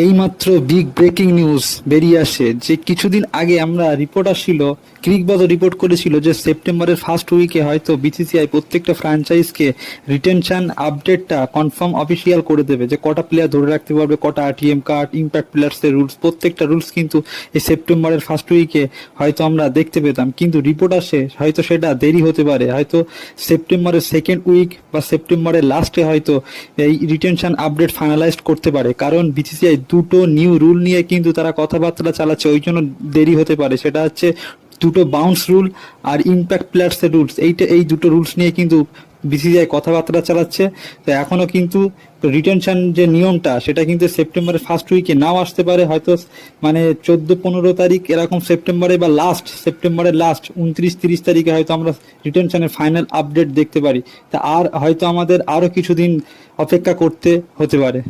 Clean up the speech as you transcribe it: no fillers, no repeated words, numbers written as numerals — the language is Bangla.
এইমাত্র বিগ ব্রেকিং নিউজ বেরিয়ে আসে যে কিছুদিন আগে আমরা রিপোর্ট আসছিল, ক্রিকবাজ রিপোর্ট করেছিল যে সেপ্টেম্বরের ফার্স্ট উইকে হয়তো বিসিসিআই প্রত্যেকটা ফ্র্যাঞ্চাইজকে রিটেনশন আপডেটটা কনফার্ম অফিসিয়াল করে দেবে, যে কটা প্লেয়ার ধরে রাখতে পারবে, কটা আরটিএম কার্ড, ইম্প্যাক্ট প্লেয়ার্সের রুলস, প্রত্যেকটা রুলস কিন্তু এই সেপ্টেম্বরের ফার্স্ট উইকে হয়তো আমরা দেখতে পেতাম। কিন্তু রিপোর্ট আসে হয়তো সেটা দেরি হতে পারে, হয়তো সেপ্টেম্বরের সেকেন্ড উইক বা সেপ্টেম্বরের লাস্টে হয়তো এই রিটেনশন আপডেট ফাইনালাইজ করতে পারে। কারণ বিসিসিআই দুটো নিউ রুল নিয়ে কিন্তু তারা কথাবার্তা চালাচ্ছে, ওই জন্য দেরি হতে পারে। সেটা হচ্ছে দুটো বাউন্স রুল আর ইম্প্যাক্ট প্লেয়ার্সের রুলস। এই দুটো রুলস নিয়ে কিন্তু বিসিসিআই কথাবার্তা চালাচ্ছে। তো এখনো কিন্তু রিটেনশন যে নিয়মটা সেটা কিন্তু সেপ্টেম্বরের ফার্স্ট উইকে নাও আসতে পারে, হয়তো মানে 14-15 তারিখ এরকম সেপ্টেম্বরে, বা সেপ্টেম্বরের লাস্ট 29-30 তারিখে হয়তো আমরা রিটেনশনের ফাইনাল আপডেট দেখতে পারি। তা আর হয়তো আমাদের আরও কিছুদিন অপেক্ষা করতে হতে পারে।